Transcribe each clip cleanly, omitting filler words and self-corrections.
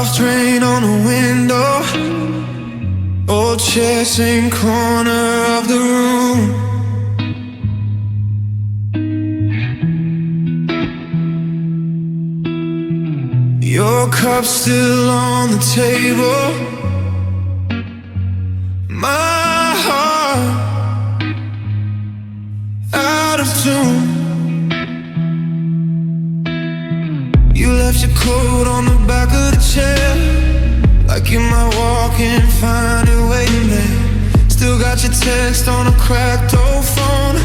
Soft rain on the window, old chair, same corner of the room. Your cup still on the table. My heart out of tune. You left your coat on the back of the chair, like you might walk and find it waiting there. Still got your text on a cracked old phone,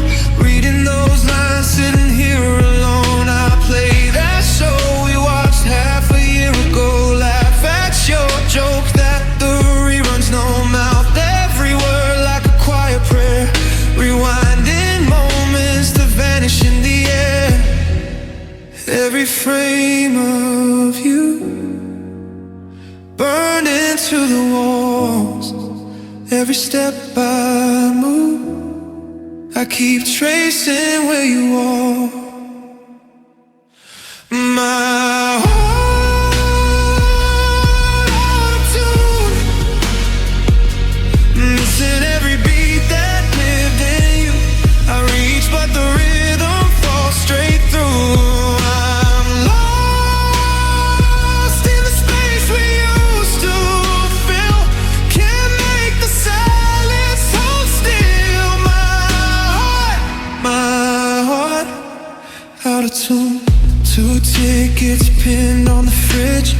reading those lines, sitting here alone. I play that show we watched half a year ago, laugh at your joke that the reruns, no mouth, every word like a quiet prayer, rewinding moments to vanish in the air. Every frame of you burned into the walls. Every step I move, I keep tracing where you are. My heart out of tune, missing every beat that lived in you. I reach but the rhythm falls straight through. Two tickets pinned on the fridge.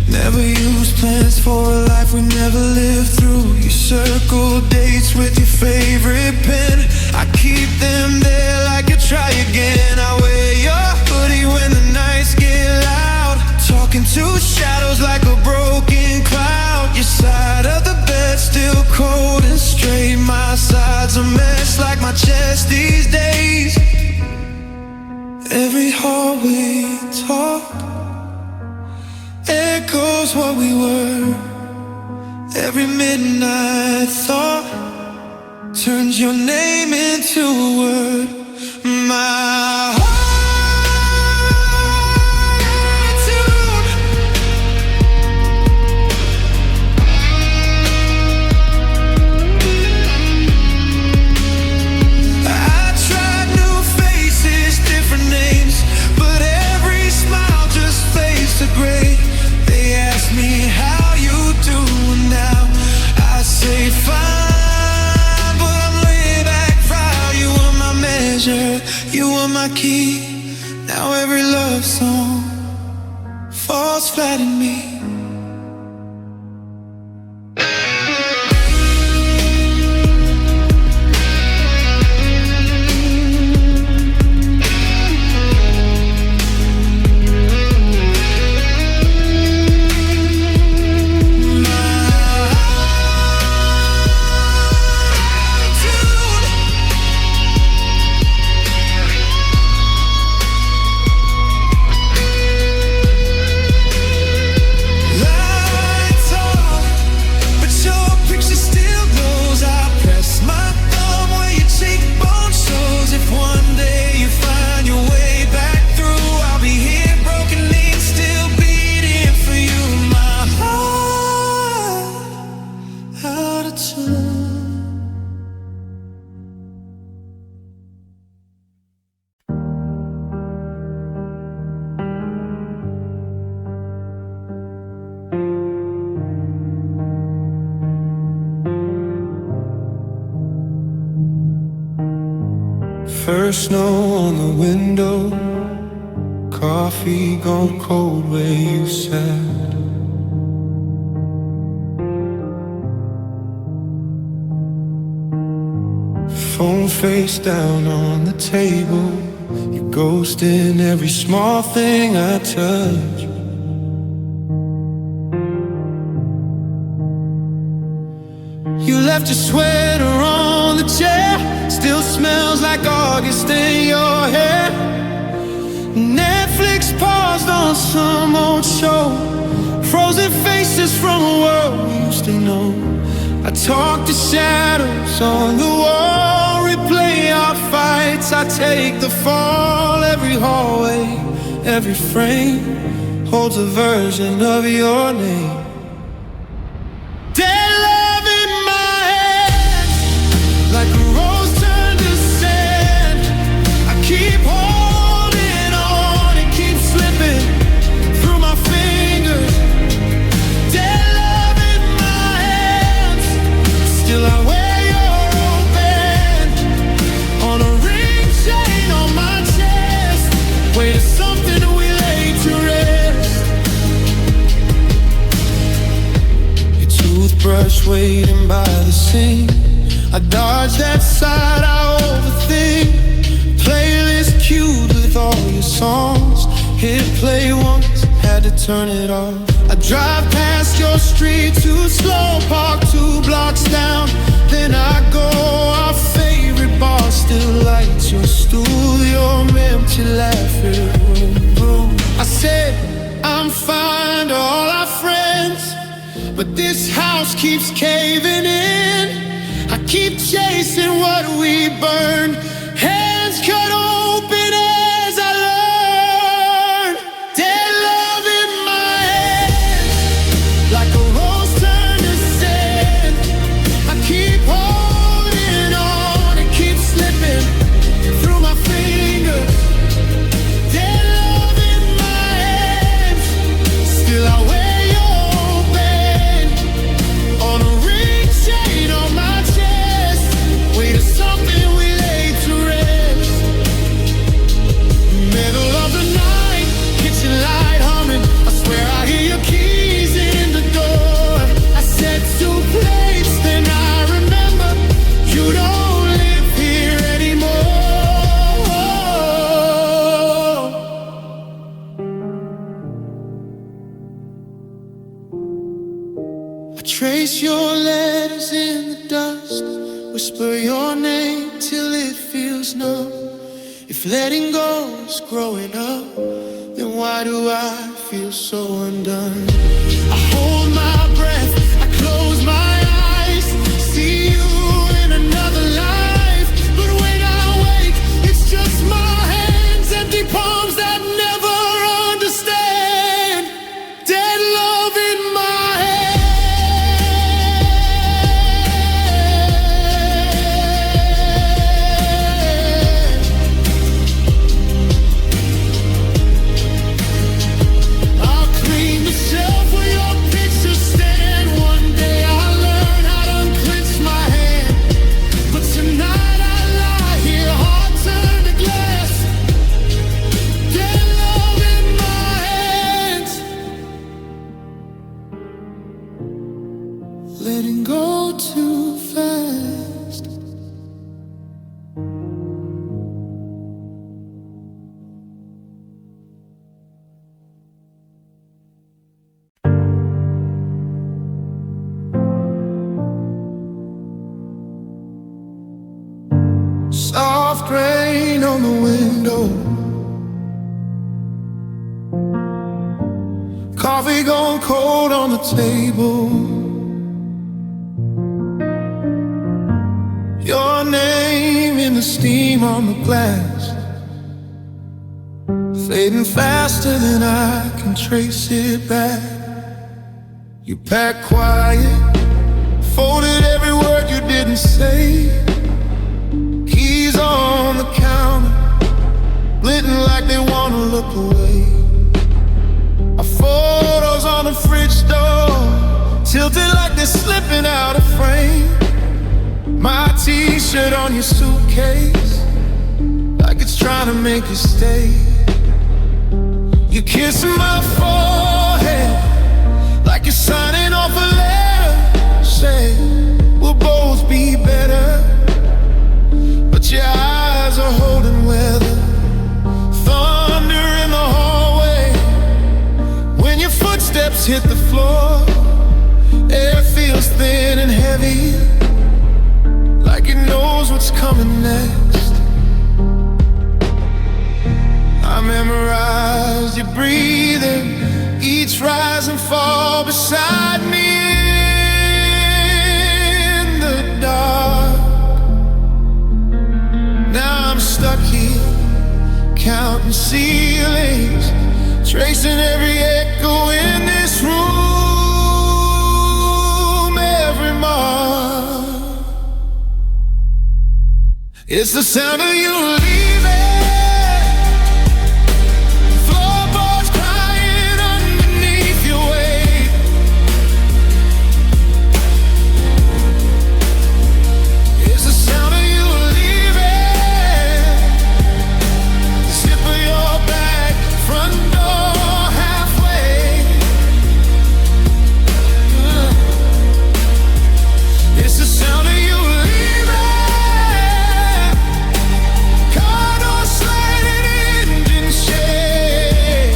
Never used, plans for a life we never lived through. You circle dates with your favorite pen. I keep them there like a try again. I wear your hoodie when the nights get loud, talking to shadows like a broken cloud. Your side of the bed still cold and straight. My side's a mess like my chest these days. Every hallway talk echoes what we were. Every midnight thought turns your name into a word. My heart great. They ask me how you doing now. I say fine, but I'm laid back proud. You were my measure, you were my key. Now every love song falls flat in me. First snow on the window, coffee gone cold where you sat. Phone face down on the table, you ghosting every small thing I touch. You left your sweater on the chair, still smells like August in your hair. Netflix paused on some old show, frozen faces from a world we used to know. I talk to shadows on the wall, replay our fights. I take the fall, every hallway, every frame, holds a version of your name. Dead love in my hands, like a rose turned to sand. I keep holding on, it keeps slipping through my fingers. Dead love in my hands, still I wear your old band on a ring chain on my chest. Weight of something we lay to rest. Your toothbrush waiting by the sink, I dodge that side, I overthink. Playlist queued with all your songs, hit play once, had to turn it off. I drive past your street too slow, park 2 blocks down, then I go. Our favorite bar still lights your stool, your empty laughing room. I said I'm fine to all our friends, but this house keeps caving in. I keep chasing what we burn, hands cut open as I learn. Dead love in my hands, like a rose turned to sand. I keep holding on, it keeps slipping through my fingers. Dead love in my hands, still I wear your band on a ring chain on my chest. Weight of something we lay to rest. Middle of the night, kitchen light humming, I swear I hear your keys in the door. I said 2 plates, then I remember you don't live here anymore. I trace your letters in the dust, whisper your name till it feels numb. If letting go is growing up, then why do I feel so undone? I hold my breath, I close my eyes, see you in another life. But when I wake, it's just my hands, empty palms that never understand. Dead love in my I'll clean the shelf where your pictures stand. One day I'll learn how to unclench my hand, but tonight I lie here, heart turned to glass. Dead love in my hands, letting go too fast. Soft rain on the window, coffee gone cold on the table. Your name in the steam on the glass, fading faster than I can trace it back. You packed quiet, folded every word you didn't say. Keys on the counter, glitting like they wanna look away. Our photos on the fridge door, tilted like they're slipping out of frame. My t-shirt on your suitcase, like it's trying to make us stay. You kiss my forehead, like you're signing off a letter, say we'll both be better. But your eyes are holding weather, thunder in the hallway. When your footsteps hit the floor, air feels thin and heavy, like it knows what's coming next. I memorized your breathing, each rise and fall beside me in the dark. Now I'm stuck here, counting ceilings, tracing every echo It's the sound of you leaving, floorboards crying underneath your weight. It's the sound of you leaving, the zip of your back, front door halfway. It's the sound of you leaving, car door sliding, engine shake.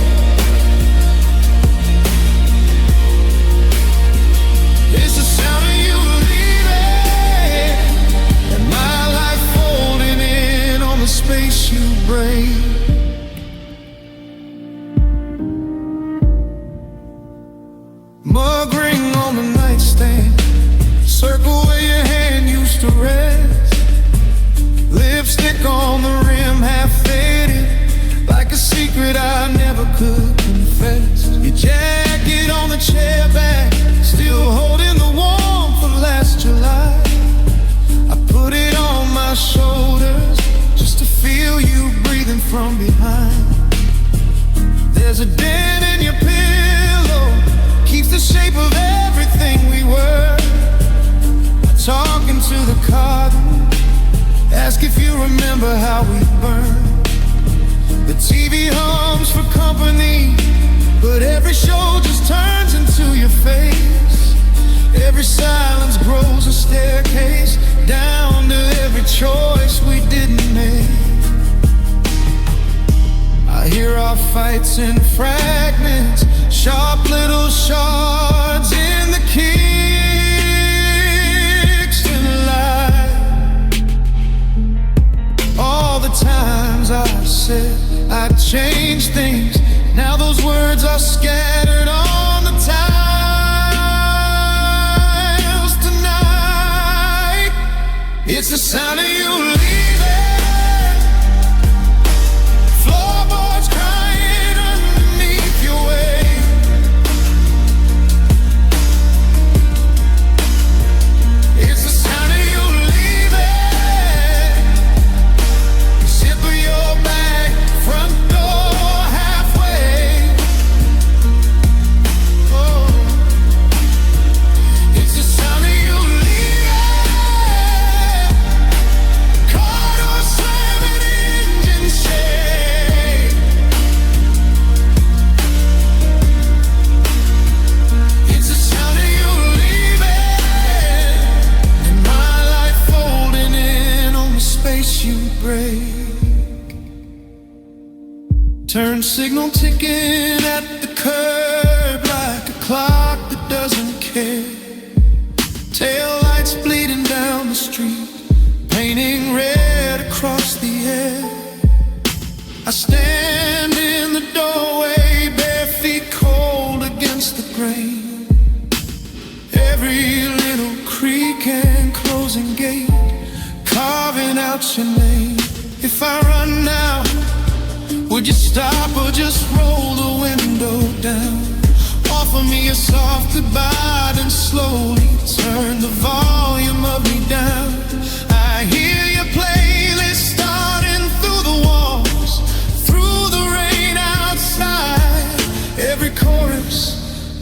It's the sound of you leaving, and my life folding in on the space you break. Mug ring on the nightstand, circle where your hand used to rest. Lipstick on the rim, half faded, like a secret I never could confess. Your jacket on the chair back, still holding the warmth of last July. I put it on my shoulders just to feel you breathing from behind. There's a dent in your pillow, keeps the shape of everything we were. Talking to the cardinal, ask if you remember how we burned. The TV hums for company, but every show just turns into your face. Every silence grows a staircase down to every choice we didn't make. I hear our fights in fragments, sharp little shards in the kicks and light. All the times I said I'd change things, now those words are scattered on the tiles tonight. It's the sound of you leaving, floorboards crying underneath your weight. It's the sound of you leaving, zip of your back, front door halfway. Oh, it's the sound of you leaving, car door slamming, engine shake. It's the sound of you leaving, and my life folding in on the space you break. Turn signal ticking at the curb like a clock that doesn't care. Tail lights bleeding down the street, painting red across the air. I stand in the doorway, bare feet cold against the grain. Every little creak and closing gate, carving out your name. If I run now, would you stop or just roll the window down? Offer me a soft goodbye, then slowly turn the volume of me down. I hear your playlist starting through the walls, through the rain outside. Every chorus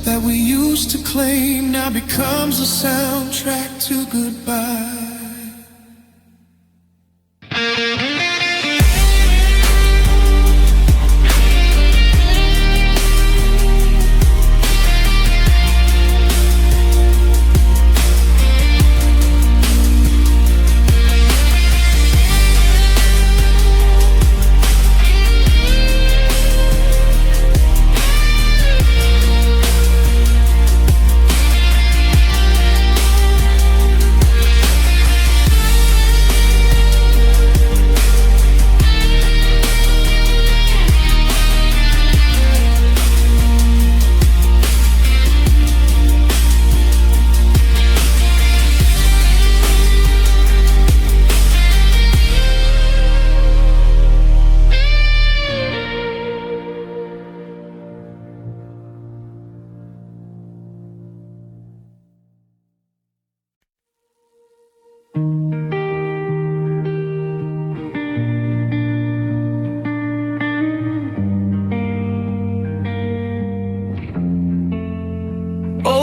that we used to claim now becomes a soundtrack to goodbye.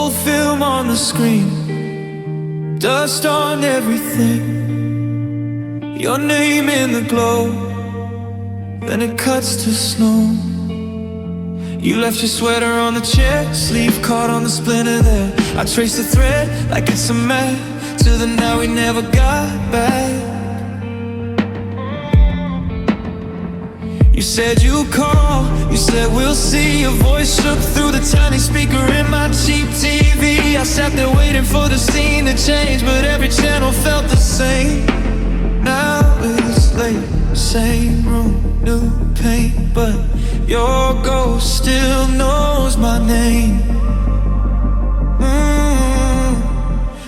Old film on the screen, dust on everything, your name in the glow, then it cuts to snow. You left your sweater on the chair, sleeve caught on the splinter there. I trace the thread like it's a map to the now we never got back. You said you'd call, you said we'll see. Your voice shook through the tiny speaker in my cheap TV. I sat there waiting for the scene to change, but every channel felt the same. Now it's late, same room, new paint, but your ghost still knows my name.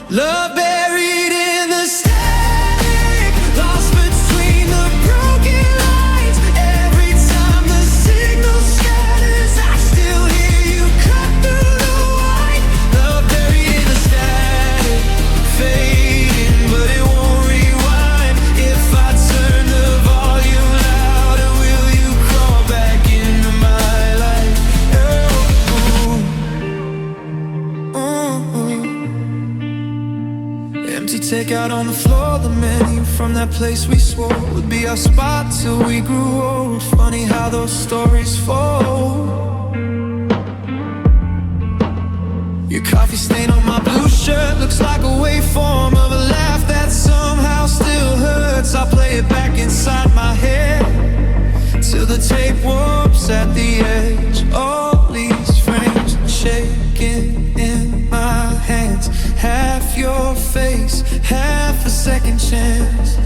Love buried in the static, lost between the broken lines. Every time the signal scatters, I still hear you cut through the white. Love buried in the static, fading, but it won't rewind. If I turn the volume louder, will you crawl back into my life? Empty takeout on the floor, the menu from that place we swore would be our spot till we grew old. Funny how those stories fold. Your coffee stain on my blue shirt looks like a waveform of a laugh that somehow still hurts. I play it back inside my head till the tape warps at the edge. All these frames shaking in my hands. Half your face, half a second chance.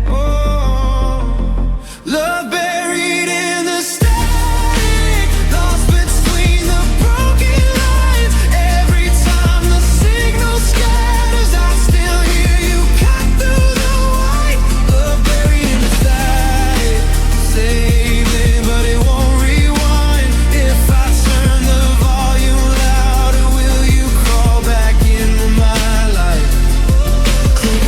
Oh, love buried in the static, lost between the broken lines. Every time the signal scatters, I still hear you cut through the white. Love buried in the static, saving, but it won't rewind. If I turn the volume louder, will you crawl back into my life? Click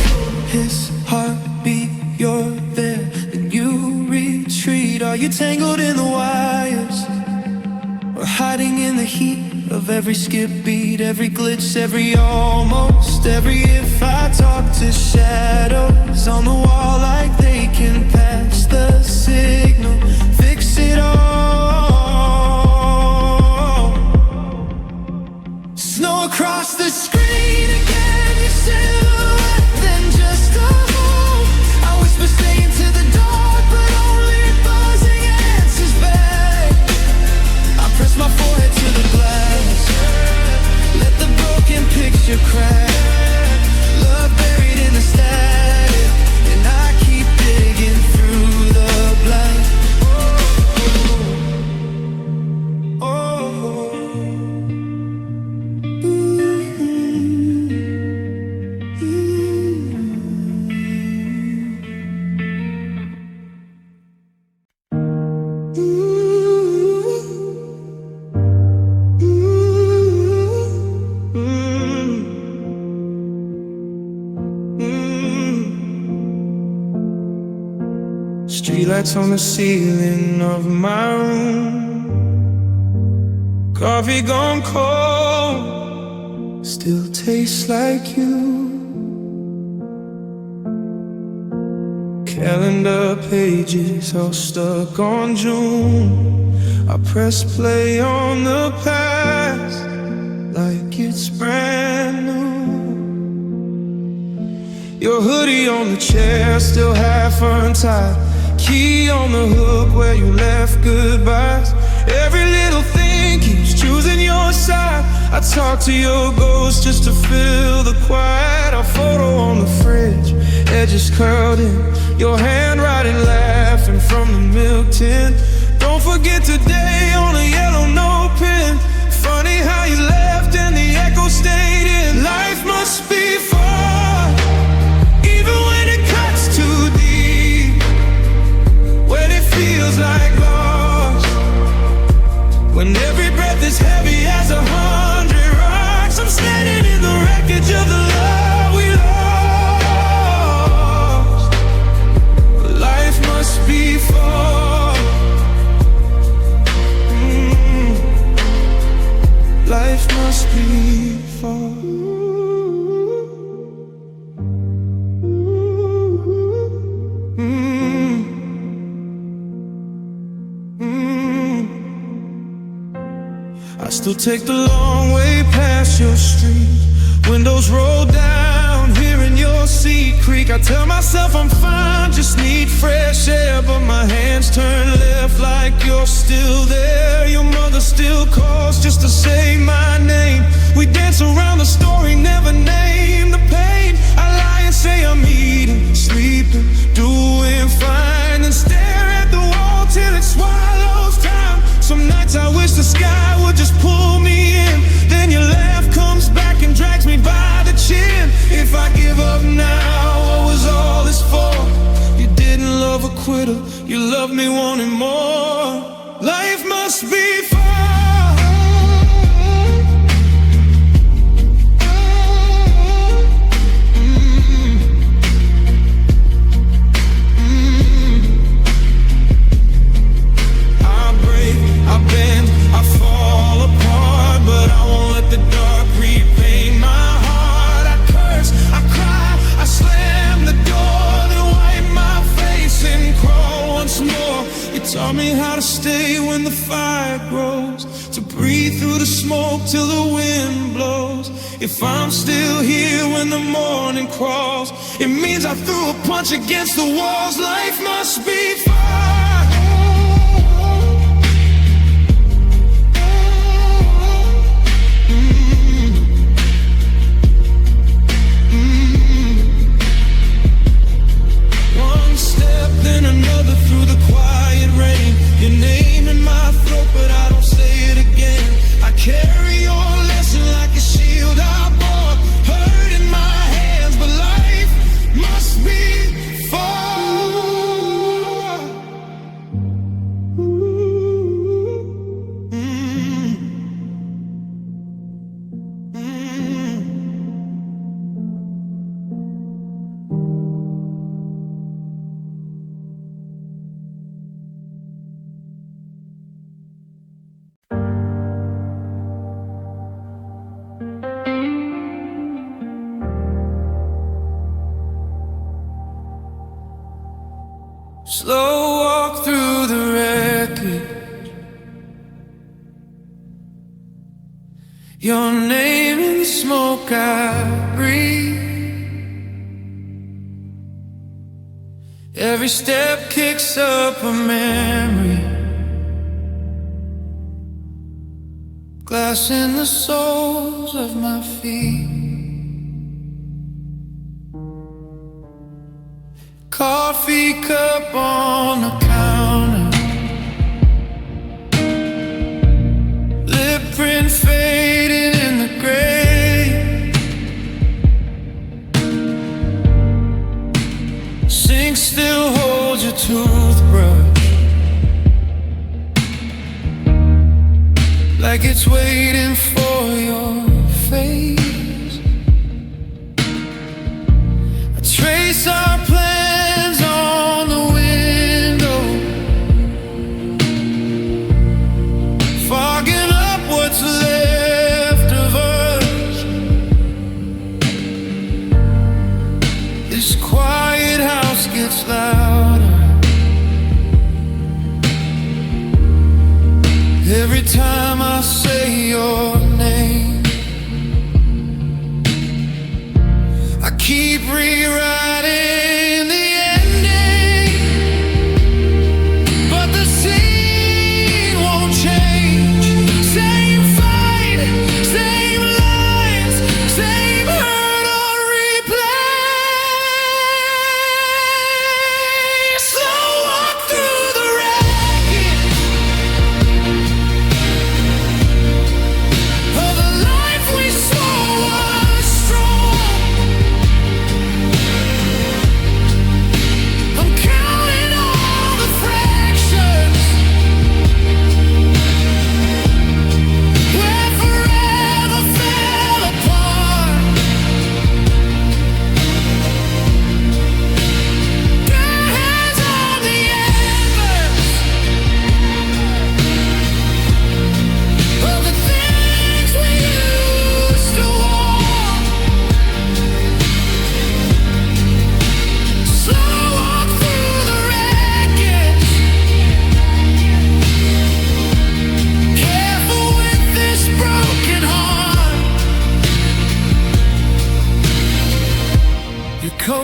his heartbeat, you're there, then you retreat. Are you tangled in the wires, or hiding in the heat of every skip beat, every glitch, every almost, every if I talk to shadows on the wall like they can patch the signal, fix it all. Snow across the screen again, your silhouette, then just a hole. I whisper stay into the dark, but only buzzing answers back. I press my forehead to the glass, let the broken picture crack. Love buried in the static, and I keep digging through the blank. Oh, oh, Streetlights on the ceiling of my room, coffee gone cold, still tastes like you. Calendar pages all stuck on June. I press play on the past like it's brand new. Your hoodie on the chair, still half untied. Key on the hook where you left goodbyes. Every little thing keeps choosing your side. I talk to your ghost just to fill the quiet. Our photo on the fridge, edges curled in. Your handwriting laughing from the milk tin. Don't forget today on a yellow note pen. Funny how you left and the echo stayed in. Life must be far, even when it cuts too deep, when it feels like lost, when every breath is heavy as 100 rocks. I'm standing in the wreckage of the love we lost. Life must be far, life must before. I still take the long way past your street. Windows roll down, hearing your seat creak. I tell myself I'm fine, just need fresh air, but my hands turn left like you're still there. Your mother still calls just to say my name. We dance around the story, never name the pain. I lie and say I'm eating, sleeping, doing fine, and stare at the wall till it swallows time. Some nights I wish the sky would just pull me in. Then your laugh comes back and drags me by the chin. If I give up now, what was all this for? You didn't love a quitter, you loved me wanting more. Life must be fun. Taught me how to stay when the fire grows, to breathe through the smoke till the wind blows. If I'm still here when the morning crawls, it means I threw a punch against the walls. Life must be fun. One step, then another through the quiet rain. Your name in my throat, but I don't say it again. I carry your lesson like a shield I bore. Hurt in my hands, but life must be fun. Slow walk through the wreckage, your name in the smoke I breathe. Every step kicks up a memory, glass in the soles of my feet. Coffee cup on the counter, lip print fading in the gray. Sink still holds your toothbrush, like it's waiting for your face. I trace our plans on the window, fogging up what's left of us. This quiet house gets louder every time I say your name.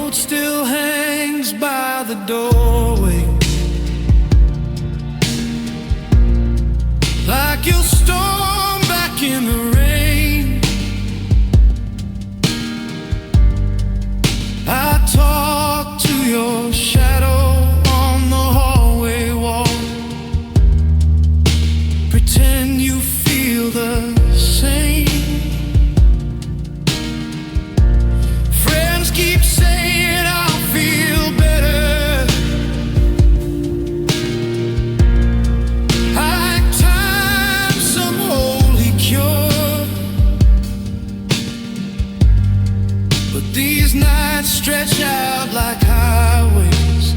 note still hangs by the doorway, like you'll storm back in the rain. I talk to your shadow on the hallway wall, pretend you feel the same. Friends keep saying I'll feel better, like time, some holy cure. But these nights stretch out like highways,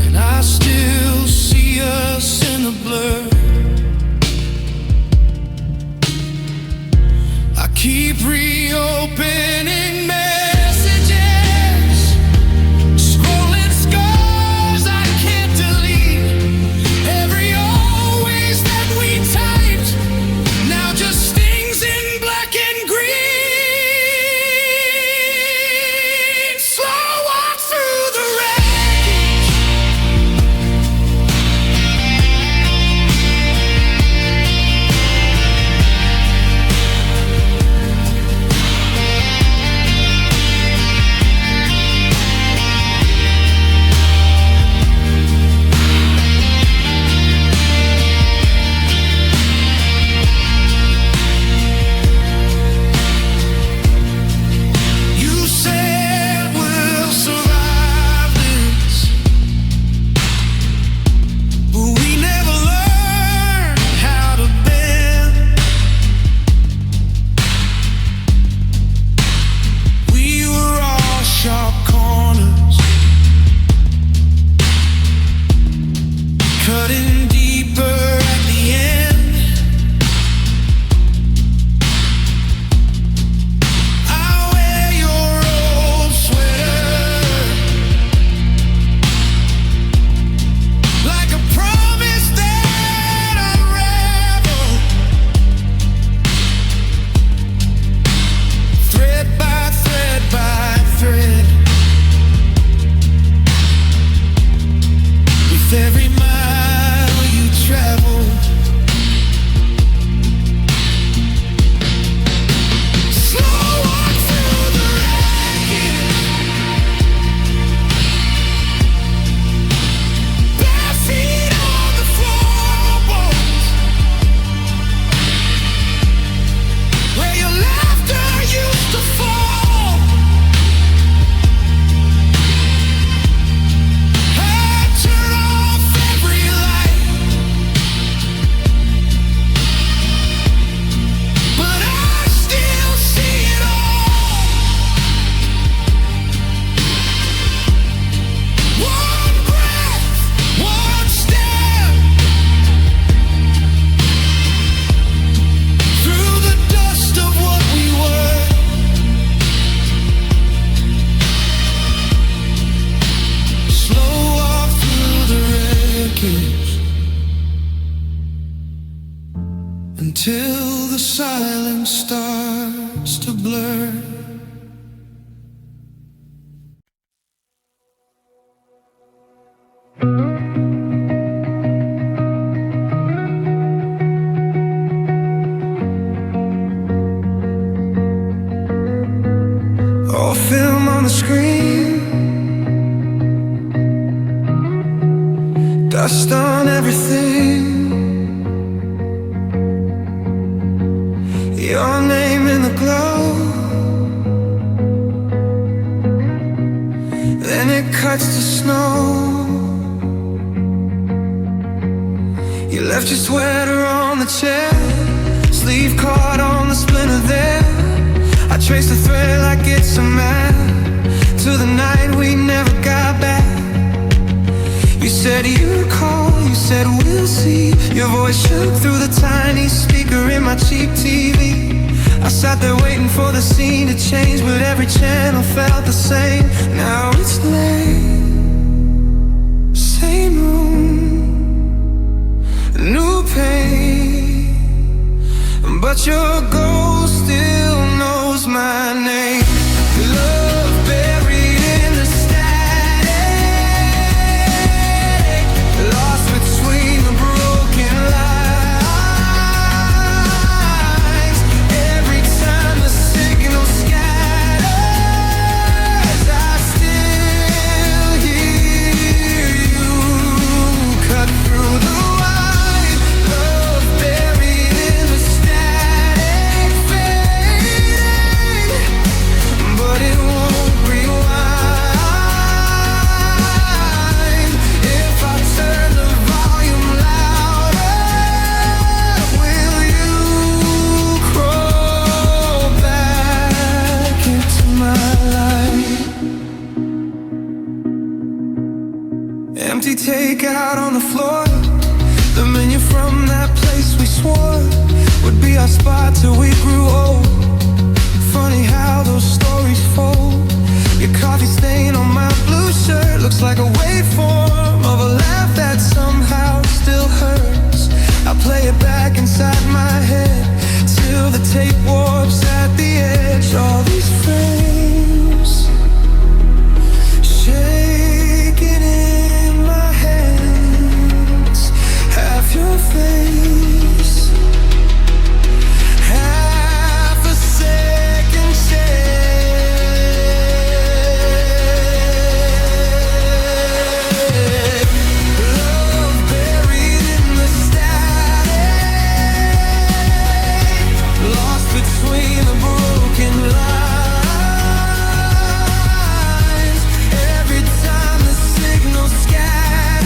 and I still see us in the blur. I keep reopening messages, scrolling scars I can't delete. Every always that we typed now just stings in black and green. Slow walk through the wreckage. You said we'll survive this, but we never learned how to bend. We were all sharp corners, cutting deeper at the end. I wear your old sweater, like a promise that unraveled, thread by thread by thread. With every mile you travel, slow walk through the wreckage, bare feet on the floorboards, where your laughter used to fall. I turn off every light, but I still see it all. One breath, one step, through the dust of what we were. Slow walk through the wreckage, until the silence starts to blur. All film on the screen, dust on everything. Your name in the glow, then it cuts to snow. You left your sweater on the chair, sleeve caught on the splinter there. I traced the thread like it's a map to the night we never got back. You said you'd call, you said we'll see. Your voice shook through the tiny speaker in my cheap TV. I sat there waiting for the scene to change, but every channel felt the same. Now it's late, same room, new pain, but your ghost still knows my name. Love it out on the floor. The menu from that place we swore would be our spot till we grew old. Funny how those stories fold. Your coffee stain on my blue shirt looks like a waveform of a laugh that somehow still hurts. I play it back inside my head till the tape warps at the edge. All these frames shaking in my hands, half your face, half a second chance. Love buried in the static, lost between the broken lines. Every time the signal scatters,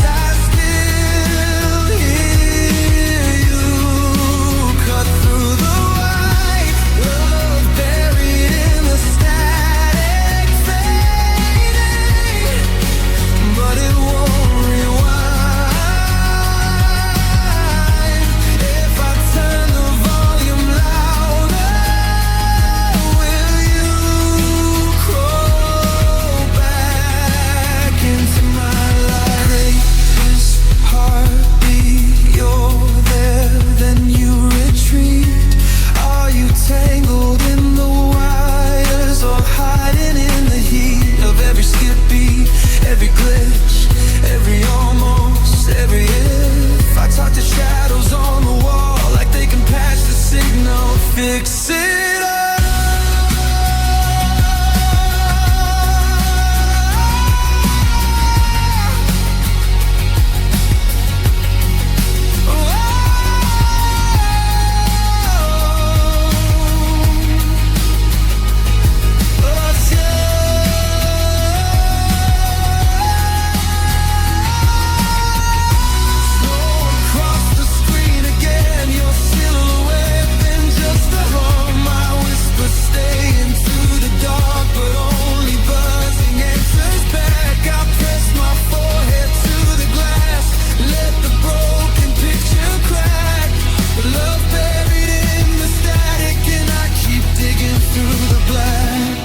I still hear you cut through the white. Love buried in the static, fading, but it won't rewind. If I turn the volume louder, will you crawl back into my life? This heartbeat, you're there, then you retreat. Are you tangled in the wires or hiding in the heat of every skip beat, every glitch, every almost, every if? I talk to shadows on the wall like they can patch the signal, fix it up. Across the screen again, your silhouette, then just a hum. My whisper stay into the dark, but only buzzing answers back. I press my forehead to the glass, let the broken picture crack. But love buried in the static, and I keep digging through the black.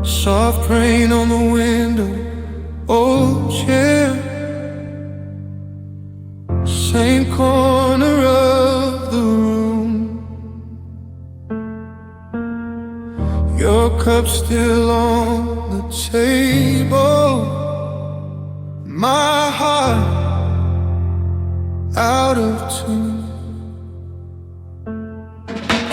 Soft rain on the window, old chair, same corner of the room. Your cup still on the table, my heart out of tune.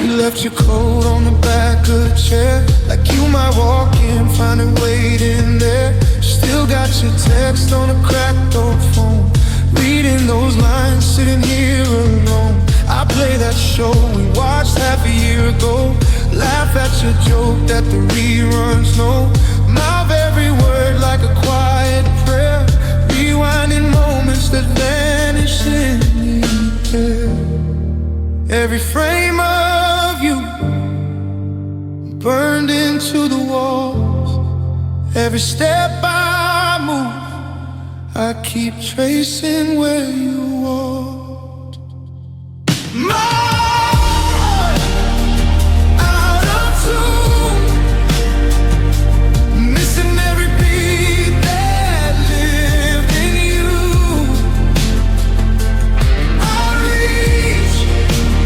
You left your coat on the back of the chair, like you might walk in, find it waiting there. Still got your text on a cracked old phone, reading those lines, sitting here alone. I play that show we watched half a year ago, laugh at your joke that the reruns know. Mouth every word like a quiet prayer, rewinding moments that vanish in the air. Every frame of you burned into the walls. Every step I move, I keep tracing where you walked. My heart out of tune, missing every beat that lived in you. I reach,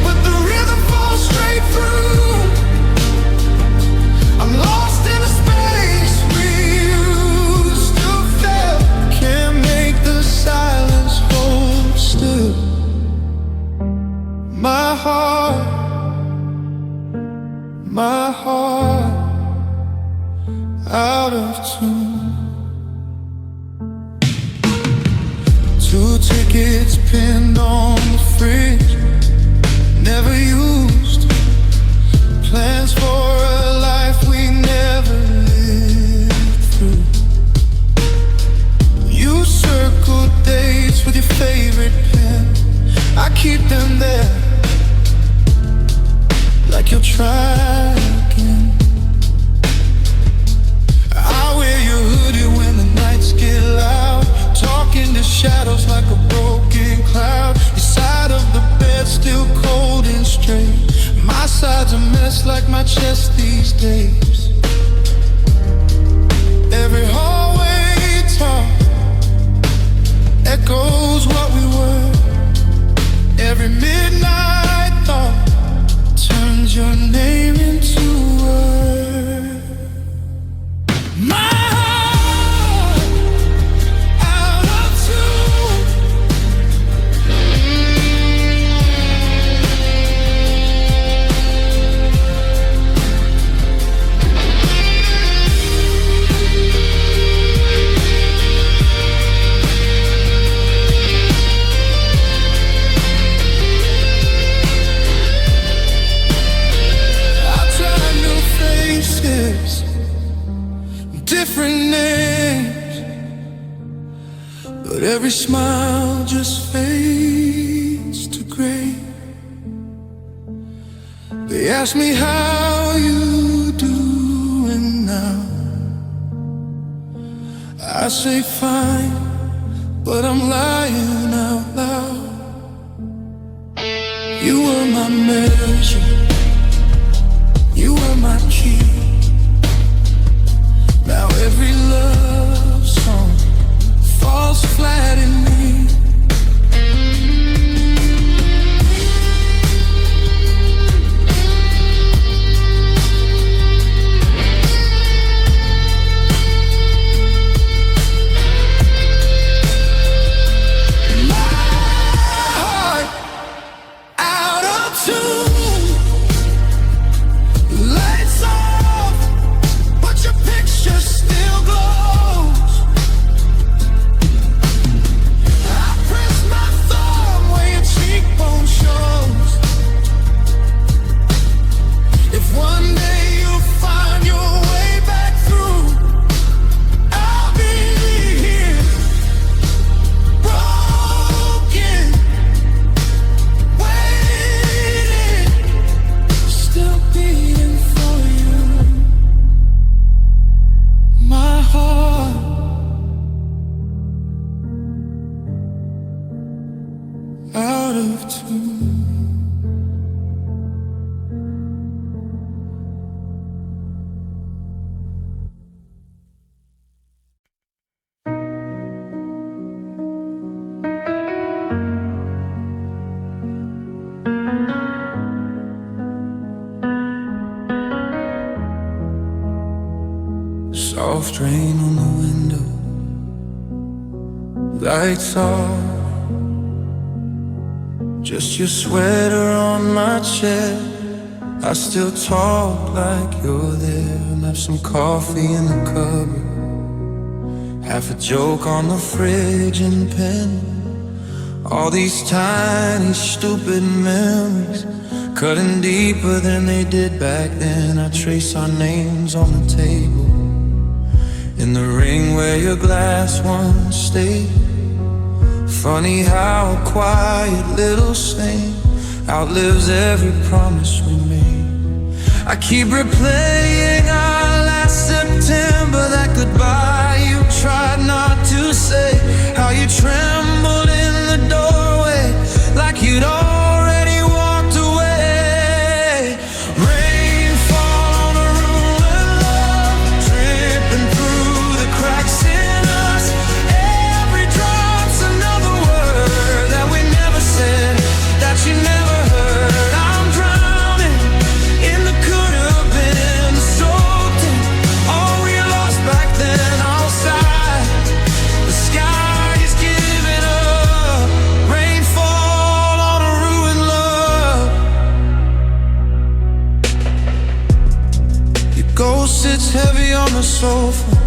but the rhythm falls straight through. I'm lost in a space we used to feel. Can't make the silence hold still. My heart out of tune. 2 tickets pinned on the fridge, never used. Plans for a life favorite pen. I keep them there, like you'll try again. I wear your hoodie when the nights get loud, talking to shadows like a broken cloud. Your side of the bed still cold and straight. My side's a mess like my chest these days. Every hallway talk echoes what we were. Every midnight thought turns your name into a word. My heart out of tune. Different names, but every smile just fades to gray. They ask me how you doing now. I say fine, but I'm lying out loud. You were my measure, you were my key. Now every love song falls flat in me. My heart out of tune. Lights off, but your picture still glows. I press my thumb where your cheekbone shows. If one day you find your way back through, I'll be here, broken, waiting, still beating for you. My heart out of tune. Soft rain on the window, lights off. Just your sweater on my chest. I still talk like you're there, and have some coffee in the cupboard. Half a joke on the fridge and pen. All these tiny stupid memories, cutting deeper than they did back then. I trace our names on the table, in the ring where your glass once stayed. Funny how a quiet little stain outlives every promise we made. I keep replaying our last September, that goodbye you tried not to say. How you trembled in the doorway, like you'd already walked away. Rain fall on a ruined love, dripping through the cracks in us. Every drop's another word that we never said, that you never heard. I'm drowning in the could have been, soaked in all we lost back then. Outside, the sky is giving up. Rainfall on a ruined love. Your ghost sits heavy on the sofa,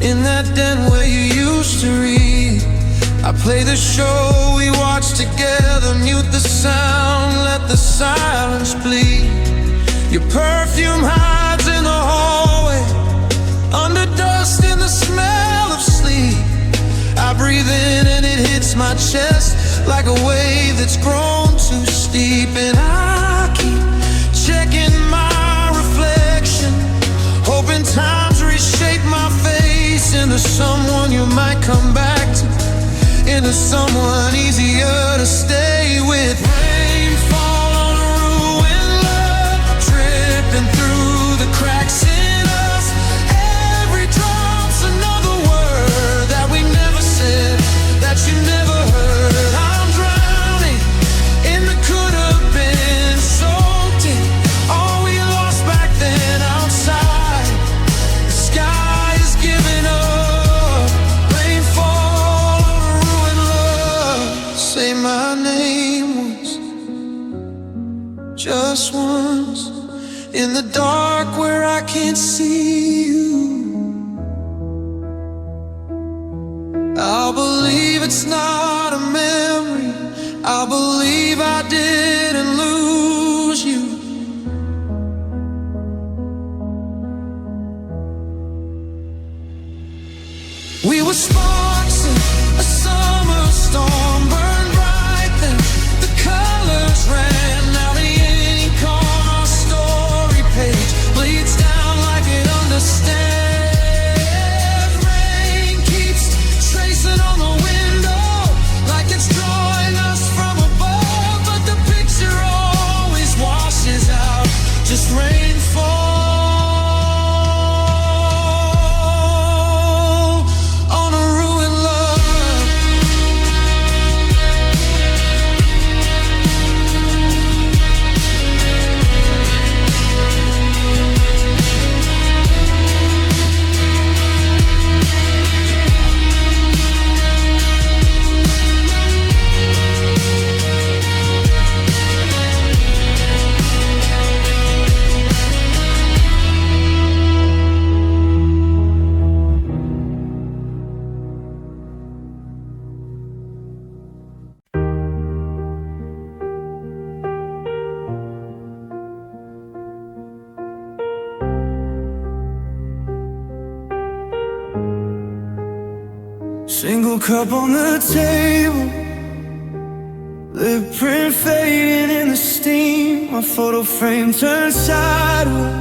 in that den where you used to read. I play the show we watched together, mute the sound, let the silence bleed. Your perfume hides in the hallway, under dust and the smell of sleep. I breathe in and it hits against my chest like a wave that's grown too steep. And I keep checking my reflection, hoping times reshape my face into someone you might come back to, into someone easier to stay with. Rainfall on a ruined love, dripping through the cracks in us. Every drop's another word that we never said, that you never heard. I'm drowning in the could have been, soaked in all we lost back then outside. The sky is giving up. Rainfall on a ruined love. Say my name once, just once, in the dark where I can't see you. I'll believe it's not a memory. I'll believe I didn't lose you. We were sparks in a summer storm, burned bright then the colors ran out. The ink on our story page bleeds down like it understands. Rain keeps tracing on the window like it's drawing us from above, but the picture always washes out, just rainfall on a ruined love. Single cup on the table, lip print fading in the steam. My photo frame turned sideways,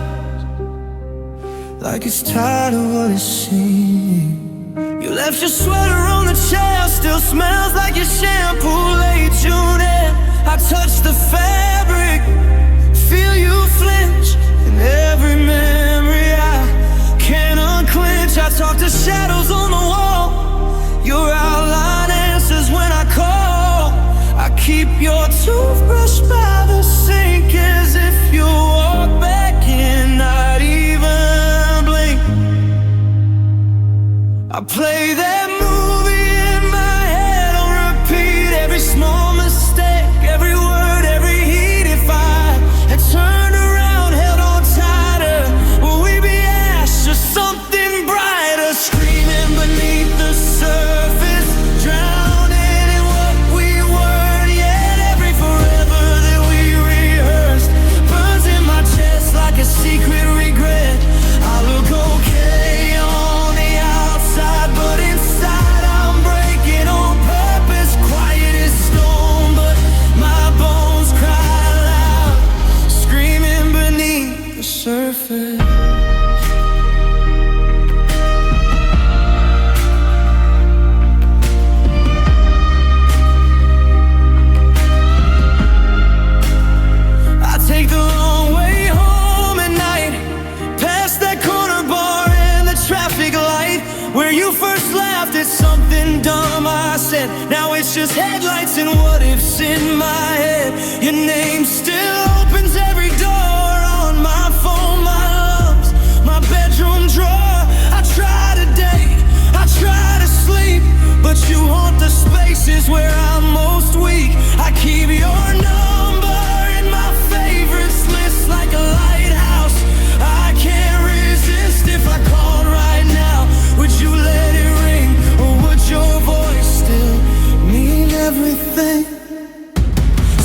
like it's tired of what it's seen. You left your sweater on the chair, still smells like your shampoo, late June air. I touch the fabric, feel you flinch, in every memory I can't unclench. I talk to shadows on the wall, your outline answers when I call. I keep your toothbrush by the sink as if you walk back in, not even blink. I play that movie in my head on repeat, every small mistake, every word, every heat. If I had turned around, held on tighter, would we be ash or something brighter? Screaming beneath the surface, drowning in what we weren't yet. Every forever that we rehearsed burns in my chest like a secret regret. I look okay on the outside, but inside I'm breaking on purpose. Quiet as stone, but my bones cry loud, screaming beneath the surface. Take the long way home at night, past that corner bar and the traffic light, where you first laughed at something dumb I said. Now it's just headlights and what ifs in my head. Your name still opens every door on my phone, my lungs, my bedroom drawer. I try to date, I try to sleep, but you haunt the spaces where I'm most weak. I keep your number in my favorites list like a lighthouse. I can't resist. If I called right now, would you let it ring, or would your voice still mean everything?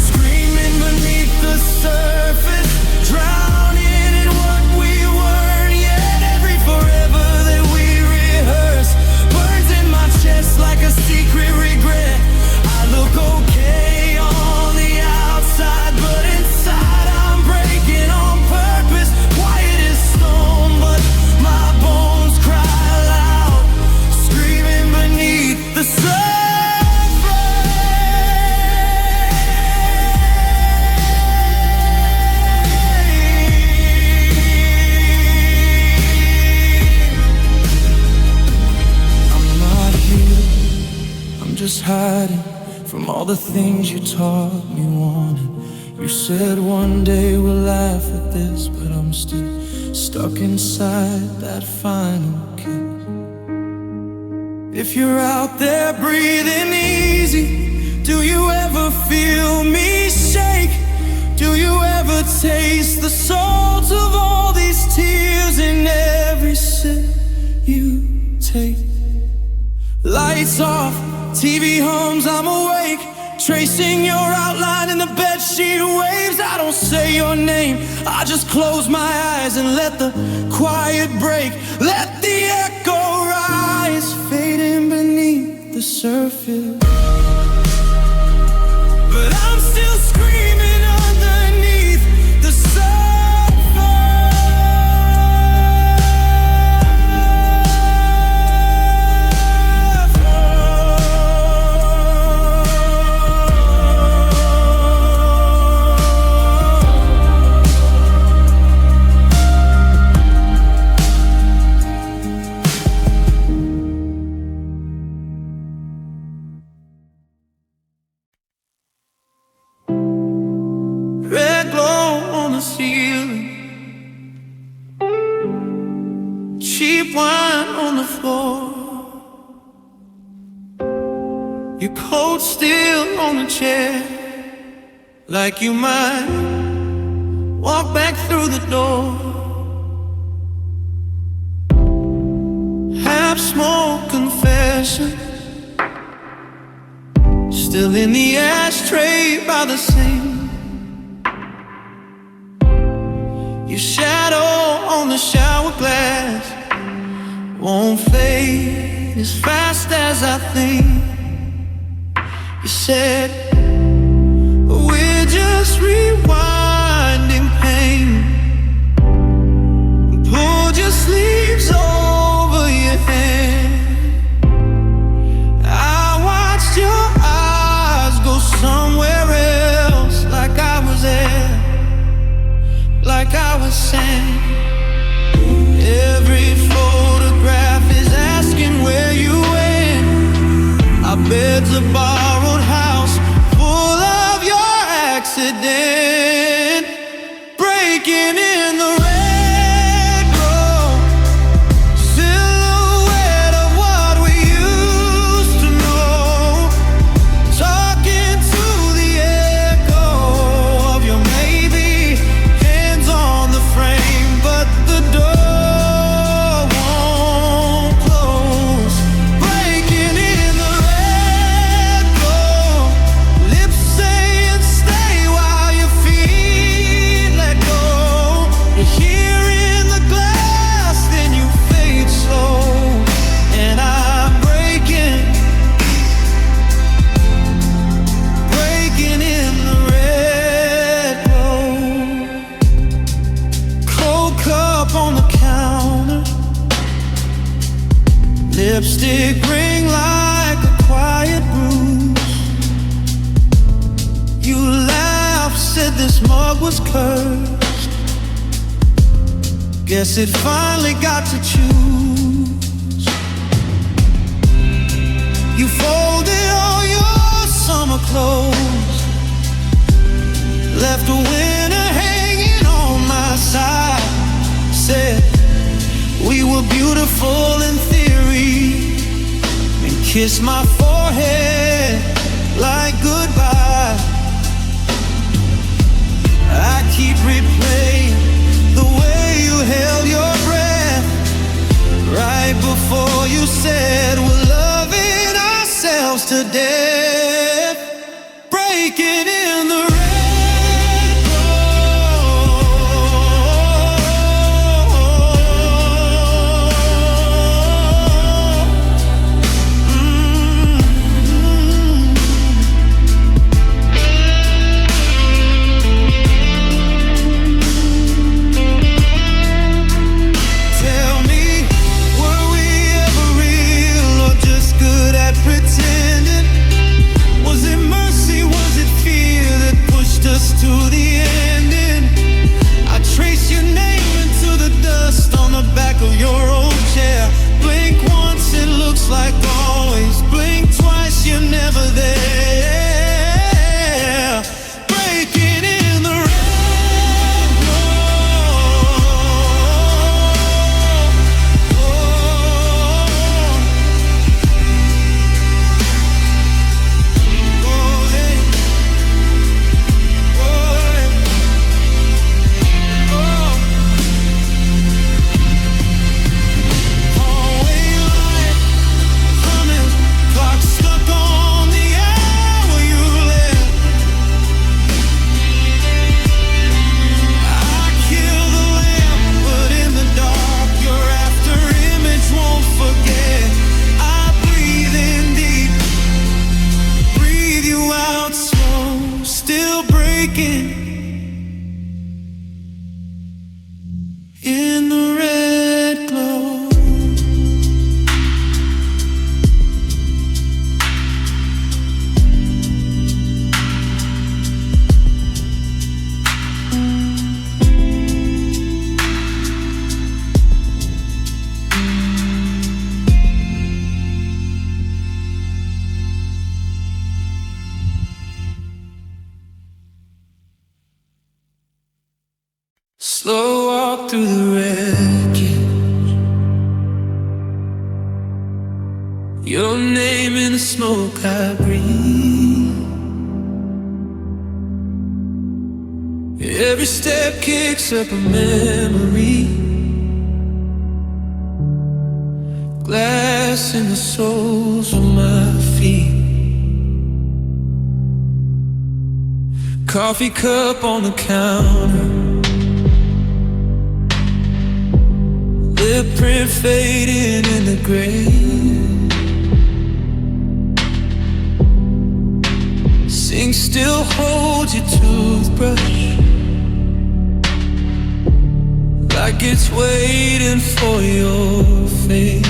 Screaming beneath the surface, drowning in what we weren't yet. Every forever that we rehearse burns in my chest like a secret regret. I'm just hiding from all the things you taught me wanted. You said one day we'll laugh at this, but I'm still stuck inside that final kiss. If you're out there breathing easy, do you ever feel me shake? Do you ever taste the salt of all these tears in every sip you take? Lights off, TV hums, I'm awake, tracing your outline in the bedsheet waves. I don't say your name, I just close my eyes and let the quiet break. Let the echo rise, fading beneath the surface. But I'm still screaming underneath the surface. Red glow on the ceiling, cheap wine on the floor, your coat still on the chair, like you might walk back through the door. Half smoked confession, still in the ashtray by the sink. Your shadow on the shower glass won't fade as fast as I think. You said we're just rewinding pain. Pulled your sleeves over your head. I watched your eyes go somewhere else, like I was there, like I was saying. Every photograph is asking where you went. Our bed's a borrowed house full of your accident. Breaking in the red glow, silhouette of what we used to know. Talking to the echo of your maybe. Hands on the frame, but the door won't close. Breaking in the red glow, lips saying stay while your feet let go. You're here in the glass, then you fade slow. And I'm breaking in the red glow. Cold cup on the counter, lipstick ring like a quiet bruise. You laughed, said this mug was cursed. Guess it finally got to choose. You folded all your summer clothes, left a winter hanging on my side. Said we were beautiful in theory, and kissed my forehead like goodbye. I keep replaying the way you held your breath right before you said we're loving ourselves to death. Breaking in the red pretending? Was it mercy? Was it fear? weekend in the red glow. Slow walk through the wreckage, your name in the smoke I breathe. Every step kicks up a memory, glass in the soles of my feet. Coffee cup on the counter, lip print fading in the gray. Sink still holds your toothbrush like it's waiting for your face.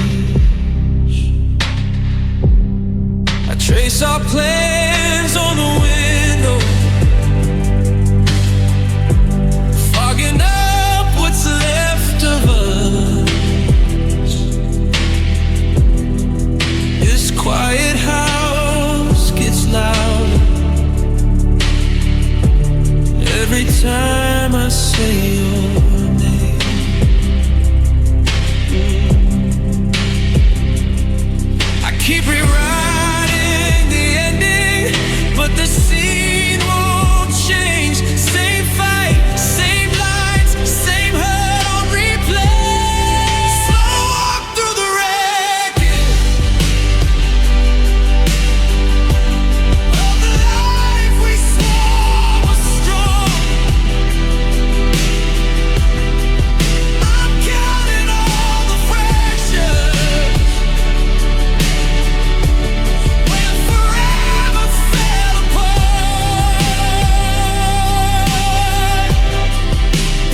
I trace our plans on the window, fogging up what's left of us. This quiet house gets louder every time I say your name. I keep rewriting the ending, but the scene won't change. Same fight, same lines, same hurt on replay. Slow walk through the wreckage of the life we swore was strong. I'm counting all the fractures when forever fell apart.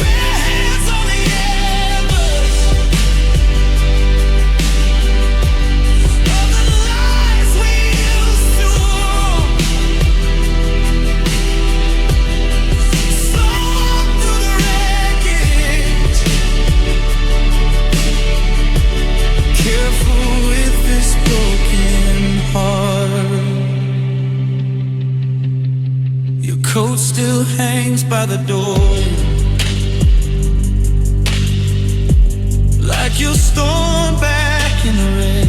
Bare hands on the embers of the lies we used to own. Slow walk through the wreckage, careful with this broken heart. Your coat still hangs by the door, like you'll storm back in the rain.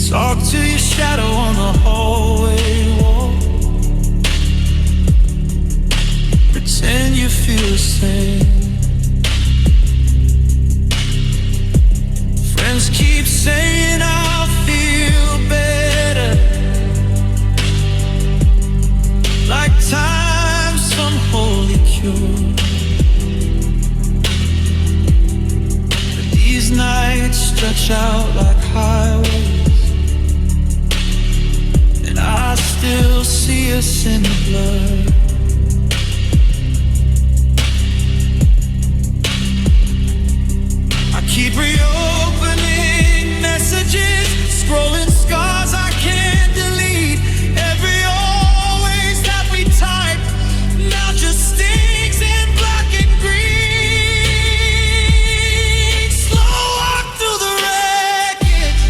Talk to your shadow on the hallway wall, pretend you feel the same. Friends keep saying I'll feel better, like time's some holy cure. But these nights stretch out like highways, and I still see us in the blur. I keep reopening messages, scrolling scars I can't delete. Every always that we type now just stings in black and green. Slow walk through the wreckage.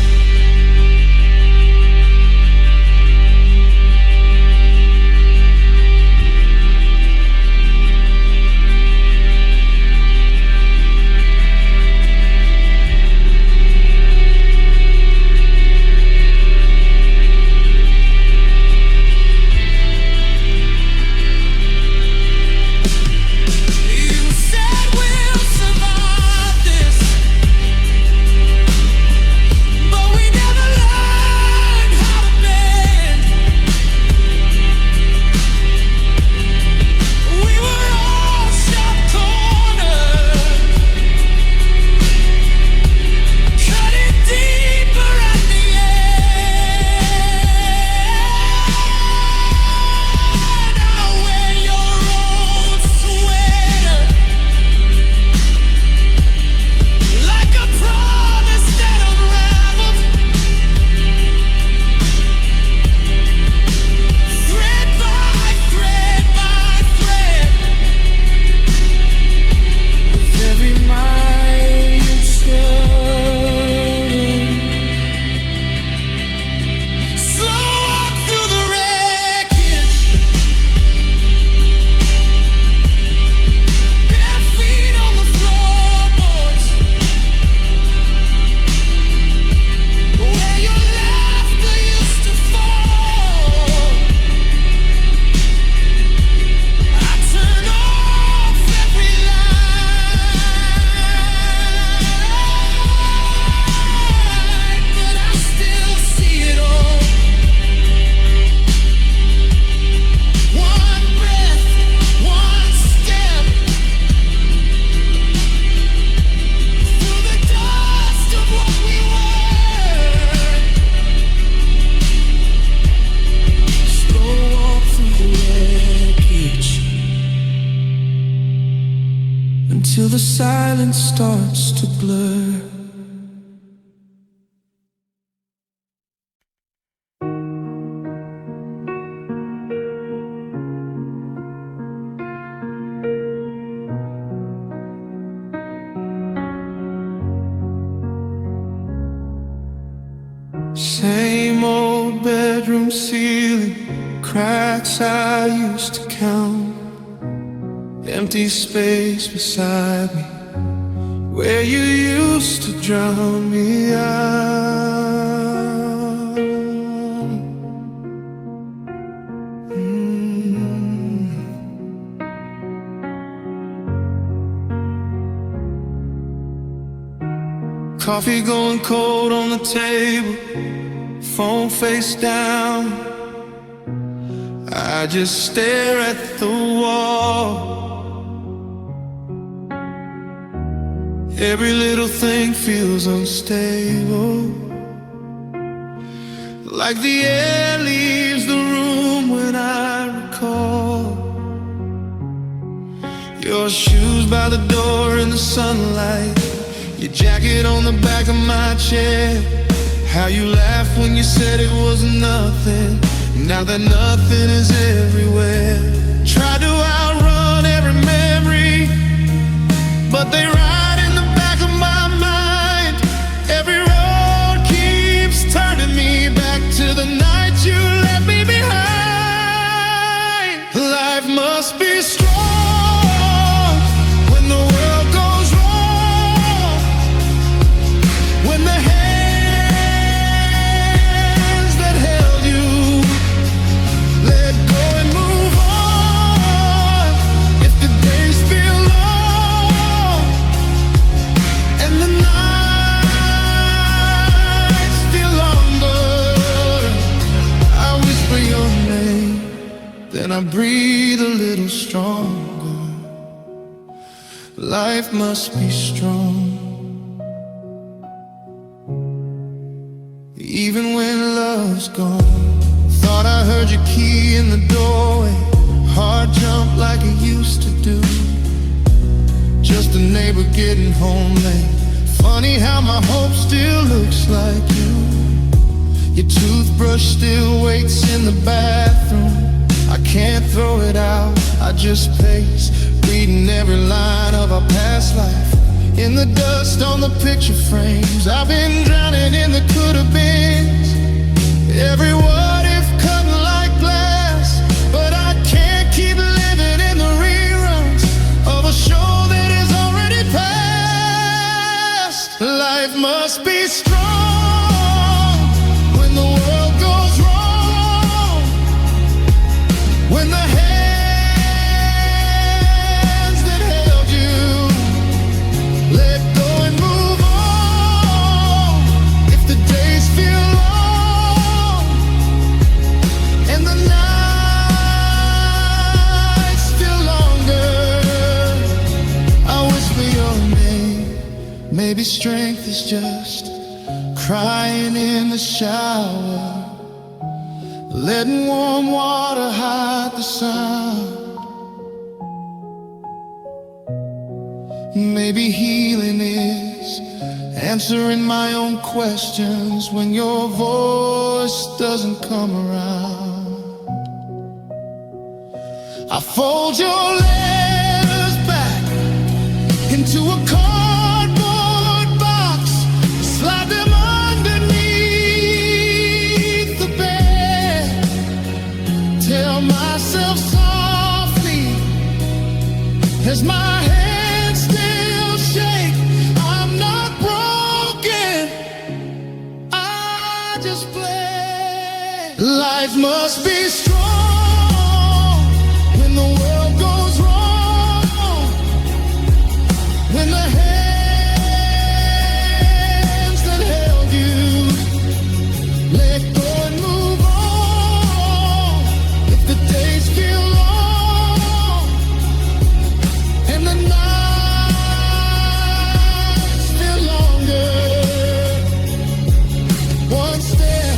the silence starts to blur. Same old bedroom ceiling, cracks I used to count, empty space beside me, where you used to drown me out. Coffee going cold on the table, phone face down. I just stare at the wall. Every little thing feels unstable, like the air leaves the room when I recall your shoes by the door in the sunlight, your jacket on the back of my chair. How you laughed when you said it was nothing, now that nothing is everywhere. Try to outrun every memory, but they ride in the back of my mind. Every road keeps turning me back to the night you left me behind. Life must be strong when the world goes wrong, when the hands that held you let go and move on. If the days feel long and the nights feel longer, I whisper your name, then I breathe a little stronger. Life must be strong, even when love's gone. Thought I heard your key in the doorway, heart jump like it used to do. Just a neighbor getting home late. Funny how my hope still looks like you. Your toothbrush still waits in the bathroom. I can't throw it out, I just pace, reading every line of our past life. In the dust on the picture frames, I've been drowning in the could-have beens. Every what if cut like glass, but I can't keep living in the reruns of a show that is already past. Life must be strong when the world goes wrong, when the hands that held you let go and move on. If the days feel long and the nights feel longer, I whisper your name. Maybe strength is just crying in the shower, letting warm water hide the sound. Maybe healing is answering my own questions when your voice doesn't come around. I fold your letters back into a cardboard box, slide them underneath the bed, tell myself softly as my hands still shake, I'm not broken, I just play. Life must be strong when the world goes wrong, when the hands that held you let go and move on. If the days feel long and the nights feel longer, one step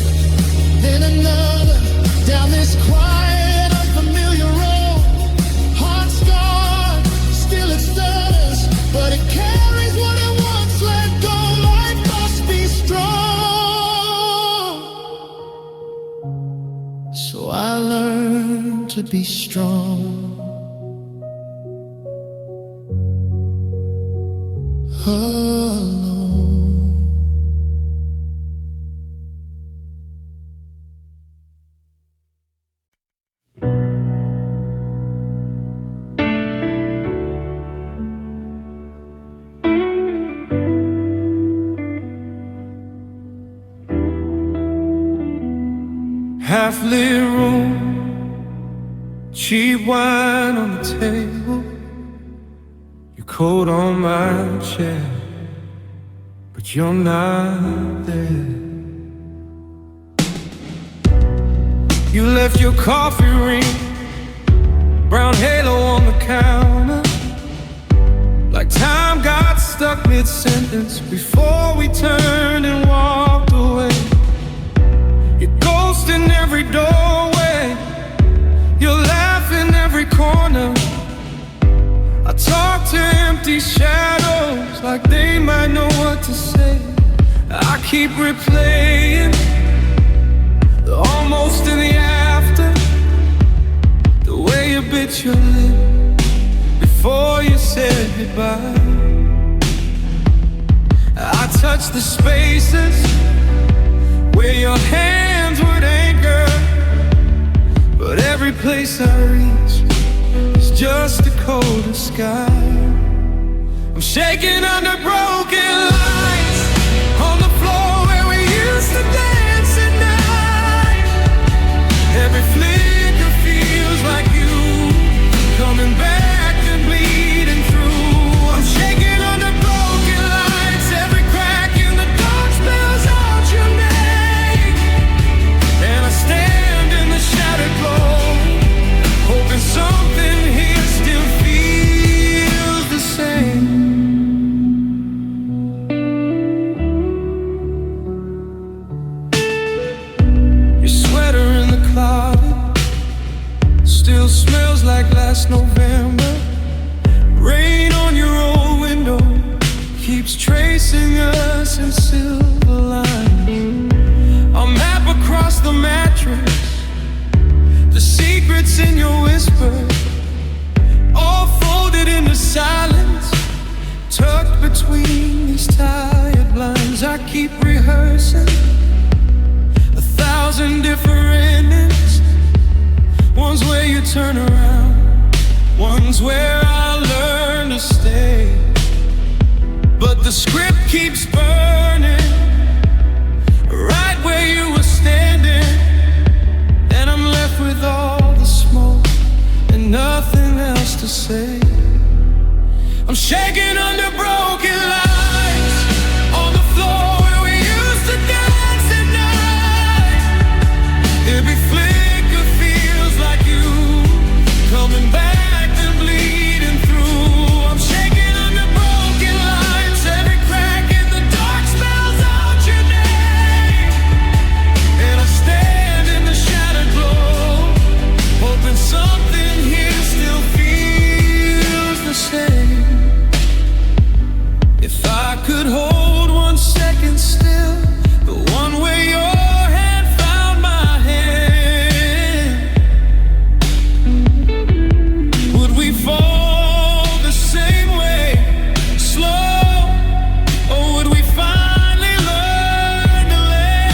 then another down this quiet to be strong. Alone. Half-lit room, cheap wine on the table, your coat on my chair, but you're not there. You left your coffee ring, brown halo on the counter, like time got stuck mid-sentence before we turned and walked away. You're ghosting every doorway, you're laughing every corner. I talk to empty shadows like they might know what to say. I keep replaying the almost in the after, the way you bit your lip before you said goodbye. I touch the spaces where your hands would anchor, but every place I reach is just a colder sky. I'm shaking under broken lights on the floor where we used to dance at night. Every flicker feels like you coming back and bleeding through. I'm shaking under broken lights, every crack in the dark spells out your name. And I stand in the shattered glow, hoping something here still feels the same. Your sweater in the closet still smells like last November. Rain on your old window keeps tracing us in silver lines. A map across the mattress, the secrets in your whisper, all folded into silence, tucked between these tired blinds. I keep rehearsing 1,000 different endings, ones where you turn around, ones where I learn to stay. But the script keeps burning right where you were standing, and I'm left with all the smoke and nothing else to say. I'm shaking under broken lights on the floor where we used to dance at night. Every flicker feels like you coming back and bleeding through. I'm shaking under broken lights, every crack in the dark spells out your name. And I stand in the shattered glow, hoping something here still feels the same. If I could hold 1 second still, the one where your hand found my hand, would we fall the same way, slow, or would we finally learn to land?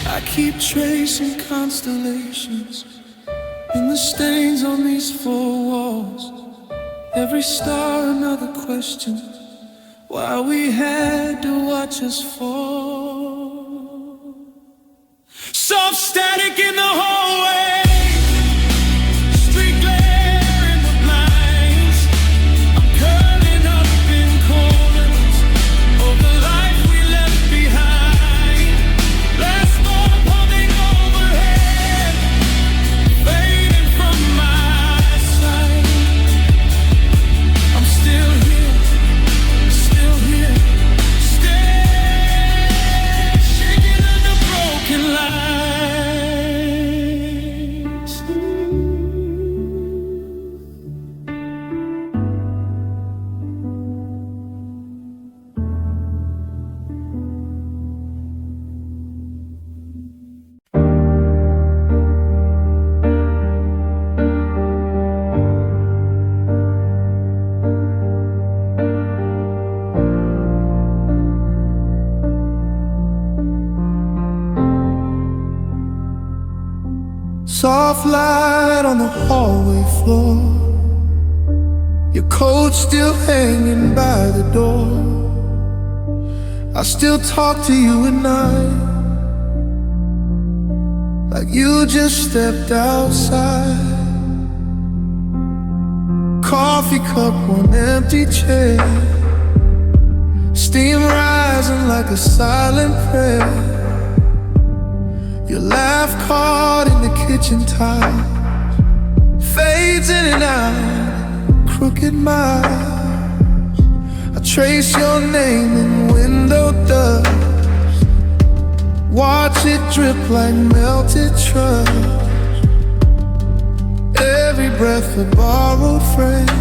I keep tracing constellations in the stains on these 4 walls. Every star another question, why we had to watch us fall. Soft static in the hallway, street glare in the blinds. I'm curling up in corners of the life we left behind. Last thought humming overhead, fading from my sight. I'm still here, shaking under broken lights. Soft light on the hallway floor, your coat still hanging by the door. I still talk to you at night, like you just stepped outside. Coffee cup on empty chair, steam rising like a silent prayer. Your laugh caught in the kitchen tiles, fades in and out, crooked miles. I trace your name in window dust, watch it drip like melted trust. Every breath a borrowed frame,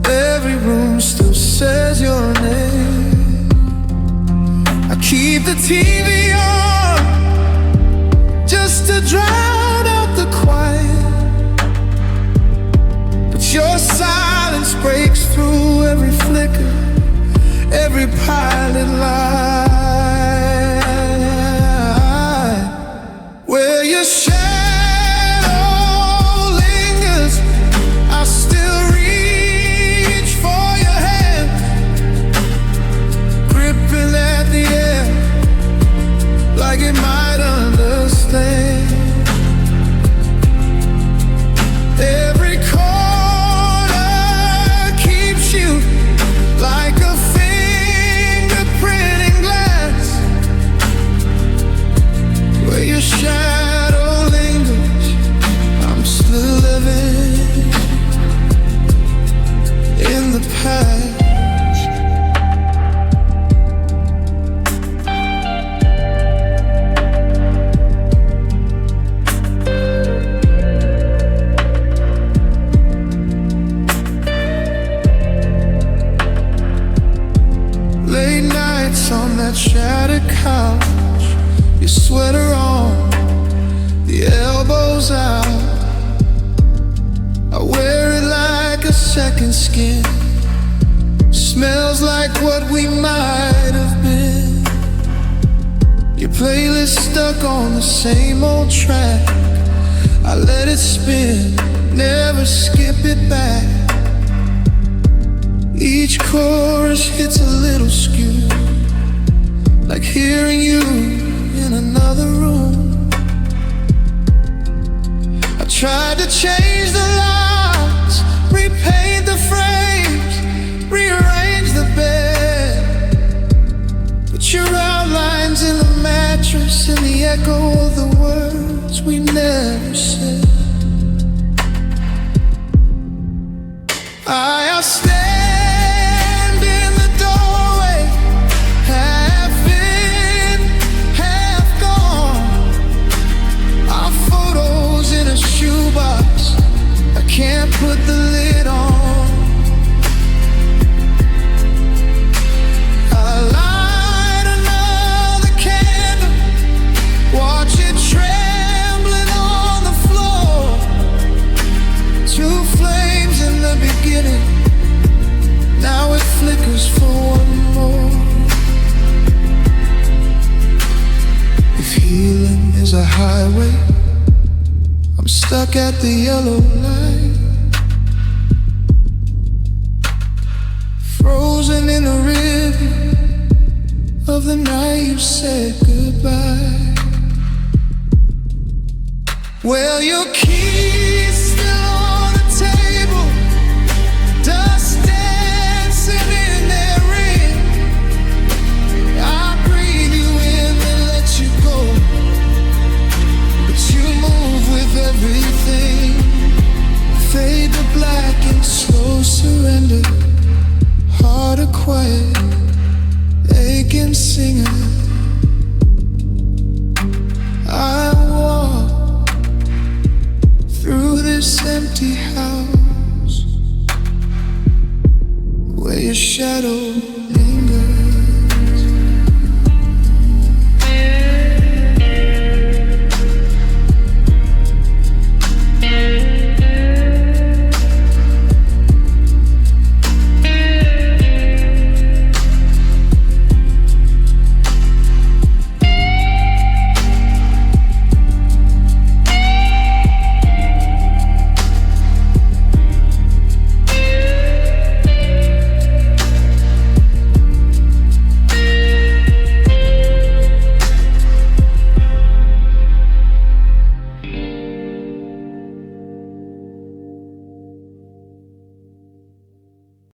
every room still says your name. I keep the TV on just to drown out the quiet, but your silence breaks through every flicker, every pilot light. Where your shadow lingers, I still reach for your hand, gripping at the air like it might understand. Every corner keeps you like a fingerprint in glass. Where your shadow lingers, I'm still living in the past. Late nights on that shattered couch, your sweater on, the elbows out. I wear it like a second skin, smells like what we might have been. Your playlist stuck on the same old track, I let it spin, never skip it back. Each chorus hits a little skew, like hearing you in another room. I tried to change the locks, repaint the frames, rearrange the bed, but your outlines in the mattress and the echo of the words we never said. I stand in the doorway, half in, half gone. Our photos in a shoebox, I can't put the lid on. I light another candle, watch it trembling on the floor. Two flames in the beginning, now it flickers for one more. If healing is a highway, I'm stuck at the yellow light, frozen in the rhythm of the night you said goodbye. Well, your keys still on the table, dust dancing in their ring. I breathe you in and let you go, but you move with everything. Fade to black in slow surrender, heart a quiet, aching singer. I walk through this empty house where your shadow